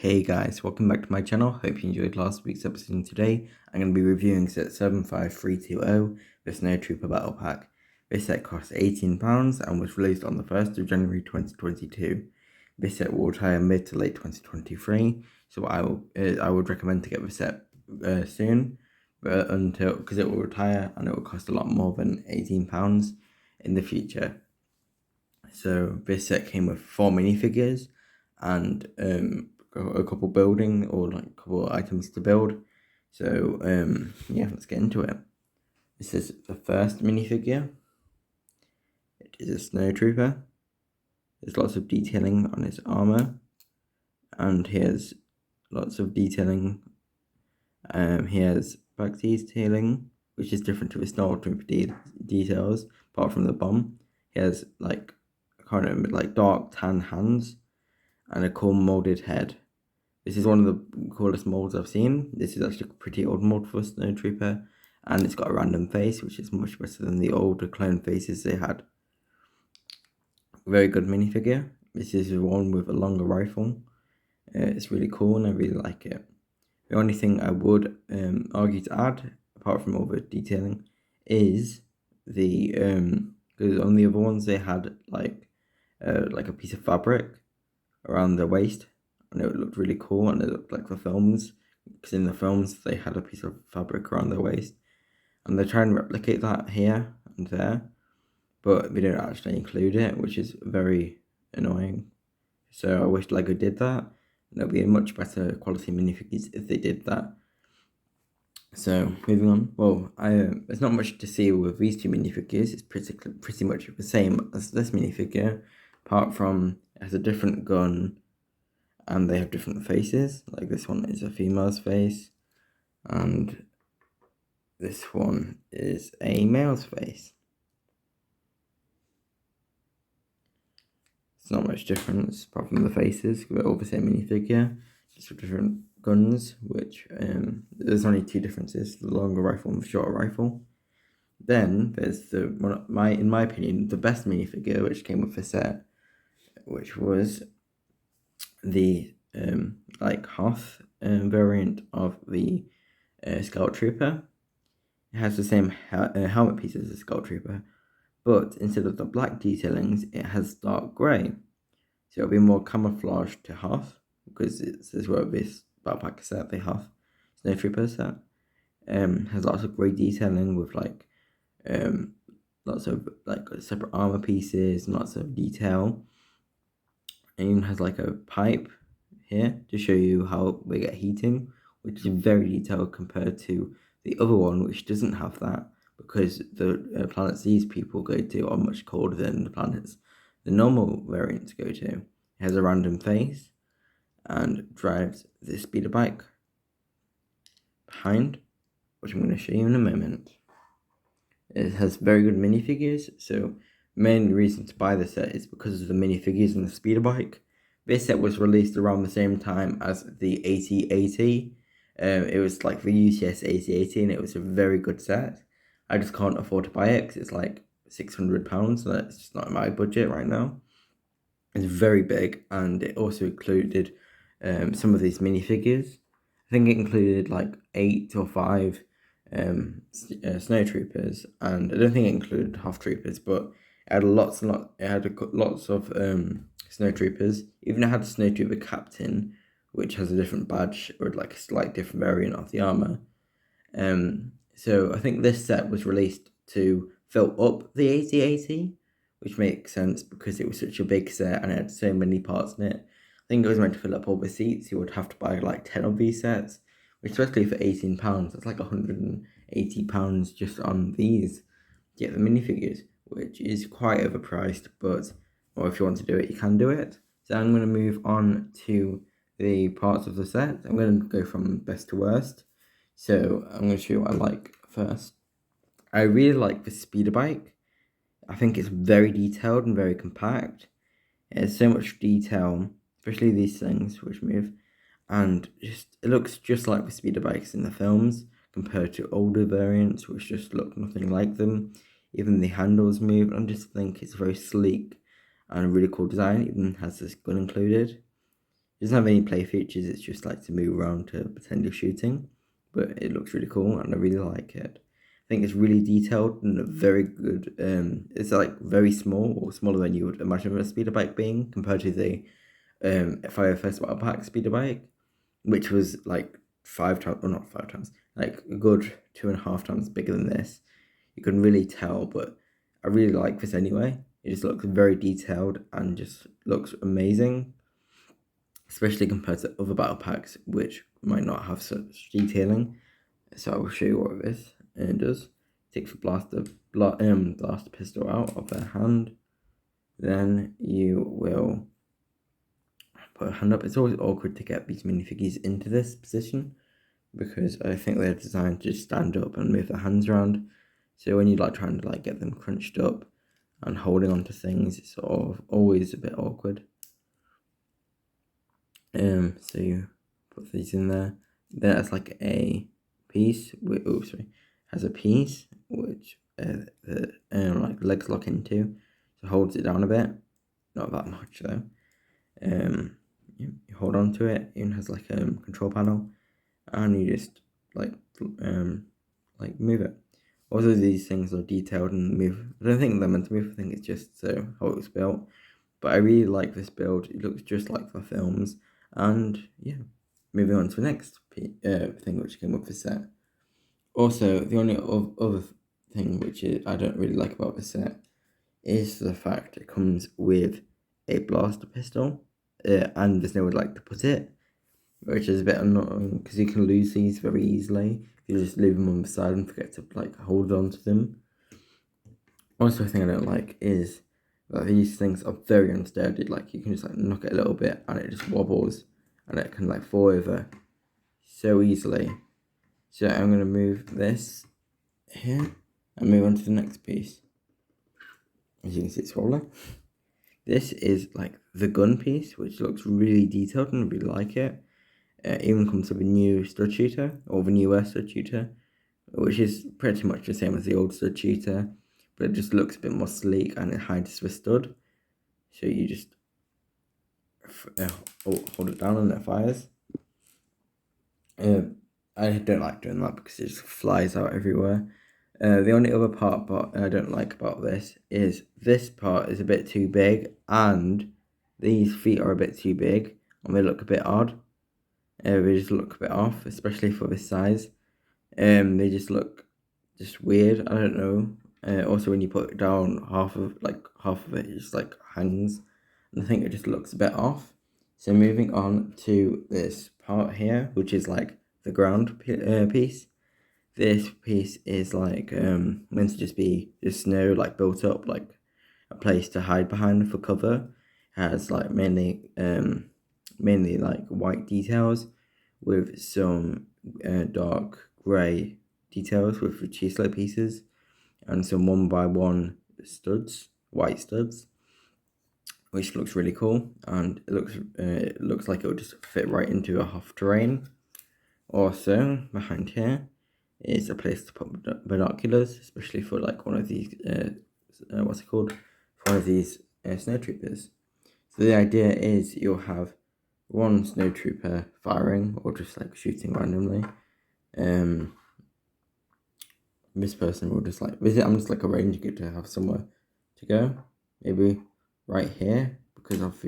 Hey guys, welcome back to my channel. Hope you enjoyed last week's episode. And today I'm going to be reviewing set 75320, the Snow Trooper Battle Pack. This set cost £18 and was released on the 1st of January 2022. This set will retire mid to late 2023, so I would recommend to get the set soon, because it will retire and it will cost a lot more than £18 in the future. So this set came with 4 minifigures and a couple building or like a couple items to build. So yeah, let's get into it. This is the first minifigure. It is a snow trooper. There's lots of detailing on his armor, and here's lots of detailing. He has back detailing, which is different to his snow trooper details. Apart from the bomb, he has like kind of like dark tan hands and a cool molded head. This is one of the coolest molds I've seen. This is actually a pretty old mold for a Snow Trooper, and it's got a random face, which is much better than the older clone faces they had. Very good minifigure. This is one with a longer rifle. It's really cool and I really like it. The only thing I would argue to add, apart from all the detailing, is the because on the other ones they had like a piece of fabric around their waist, and it looked really cool, and it looked like the films, because in the films they had a piece of fabric around their waist, and they try and replicate that here and there, but they don't actually include it, which is very annoying. So I wish LEGO did that, and it would be a much better quality minifigures if they did that. So moving on, well, there's not much to see with these two minifigures. It's pretty much the same as this minifigure, apart from it has a different gun, and they have different faces. Like this one is a female's face, and this one is a male's face. It's not much difference apart from the faces. We're all the same minifigure, just with different guns, which there's only two differences: the longer rifle and the shorter rifle. Then there's in my opinion, the best minifigure, which came with the set, which was the like Hoth variant of the Scout Trooper. It has the same helmet piece as the Scout Trooper, but instead of the black detailings, it has dark grey. So it'll be more camouflage to Hoth, because this is where this backpack set, the Hoth Snow Trooper set, has lots of grey detailing with like lots of like separate armor pieces and lots of detail. And even has like a pipe here to show you how we get heating, which is very detailed compared to the other one, which doesn't have that, because the planets these people go to are much colder than the planets the normal variants go to. It has a random face and drives the speeder bike behind, which I'm going to show you in a moment. It has very good minifigures, so main reason to buy this set is because of the minifigures and the speeder bike. This set was released around the same time as the AT-AT. It was like the UCS AT-AT, and it was a very good set. I just can't afford to buy it because it's like £600, so that's just not in my budget right now. It's very big, and it also included some of these minifigures. I think it included like 8 or 5 snow troopers, and I don't think it included Hoth troopers, but it had lots of snow troopers. Even it had a snow trooper captain, which has a different badge or like a slight different variant of the armor. So I think this set was released to fill up the AT-AT, which makes sense because it was such a big set and it had so many parts in it. I think it was meant to fill up all the seats. You would have to buy like 10 of these sets, which especially for £18, that's like £180 just on these to get the minifigures, which is quite overpriced, but well, if you want to do it, you can do it. So I'm going to move on to the parts of the set. I'm going to go from best to worst. So I'm going to show you what I like first. I really like the speeder bike. I think it's very detailed and very compact. It has so much detail, especially these things which move, and it looks just like the speeder bikes in the films compared to older variants which just look nothing like them. Even the handles move, and I just think it's very sleek and a really cool design. It even has this gun included. doesn't have any play features, it's just like to move around to pretend you're shooting. But it looks really cool and I really like it. I think it's really detailed and very good. It's like very small, or smaller than you would imagine a speeder bike being, compared to the Fire First Battle Pack speeder bike, which was like 5 times, or not 5 times, like a good 2.5 times bigger than this. You can really tell, but I really like this anyway. It just looks very detailed and just looks amazing, especially compared to other battle packs which might not have such detailing. So I will show you what this does. Takes the blast pistol out of their hand. Then you will put a hand up. It's always awkward to get these minifigures into this position because I think they're designed to just stand up and move their hands around. So when you're like trying to like get them crunched up and holding onto things, it's sort of always a bit awkward. So you put these in there. Then it's like a piece. Has a piece which the like legs lock into, so holds it down a bit. Not that much though. You hold on to it. It has like a control panel, and you just like move it. Also, these things are detailed and move. I don't think they're meant to move. I think it's just so how it was built. But I really like this build. It looks just like the films. And yeah, moving on to the next thing which came with the set. Also, the only other thing which I don't really like about the set is the fact it comes with a blaster pistol, and there's nowhere like to put it, which is a bit annoying because you can lose these very easily if you just leave them on the side and forget to like hold on to them. Also, a thing I don't like is that these things are very unsteady. Like you can just like knock it a little bit and it just wobbles and it can like fall over so easily. So I'm going to move this here and move on to the next piece. As you can see, it's rolling. This is like the gun piece, which looks really detailed and I really like it. It even comes with a new stud shooter, or the newer stud shooter, which is pretty much the same as the old stud shooter, but it just looks a bit more sleek and it hides the stud. So you just hold it down and it fires. I don't like doing that because it just flies out everywhere. The only other part I don't like about this is this part is a bit too big and these feet are a bit too big and they look a bit odd. They just look a bit off, especially for this size. They just look weird. I don't know. Also, when you put it down, half of it just like hangs, and I think it just looks a bit off. So moving on to this part here, which is like the ground piece. This piece is like meant to just be just snow like built up, like a place to hide behind for cover. It has like mainly like white details with some dark grey details with the chisel pieces and some 1x1 studs, white studs, which looks really cool, and it looks like it would just fit right into a Hoth terrain. Also, behind here is a place to put binoculars, especially for like one of these what's it called? For one of these snow troopers. So the idea is you'll have one snow trooper firing or just like shooting randomly. This person will just like visit. I'm just like arranging it to have somewhere to go. Maybe right here because of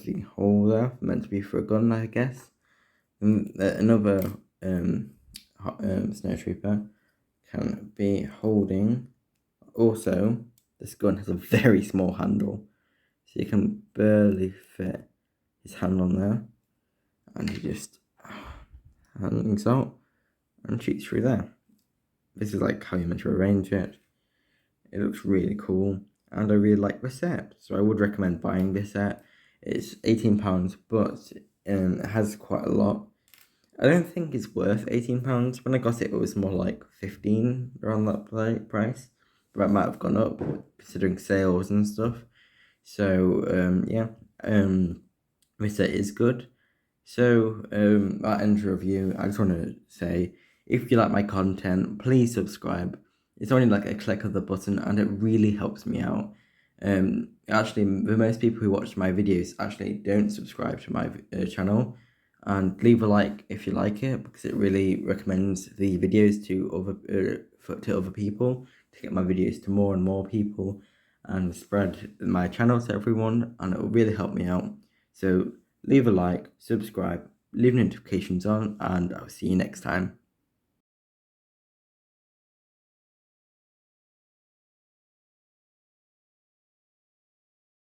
the hole there, meant to be for a gun, I guess. And another snow trooper can be holding. Also, this gun has a very small handle, so you can barely fit his hand on there, and he just hangs out and shoots through there. This is like how you're meant to arrange it. It looks really cool, and I really like the set, so I would recommend buying this set. It's £18, but it has quite a lot. I don't think it's worth £18. When I got it, it was more like 15 around that price. But it might have gone up considering sales and stuff. So yeah, this set is good. So that ends the review. I just want to say, if you like my content, please subscribe. It's only like a click of the button and it really helps me out. actually, the most people who watch my videos actually don't subscribe to my channel. And leave a like if you like it, because it really recommends the videos to other people, to get my videos to more and more people and spread my channel to everyone, and it will really help me out. So leave a like, subscribe, leave notifications on, and I'll see you next time.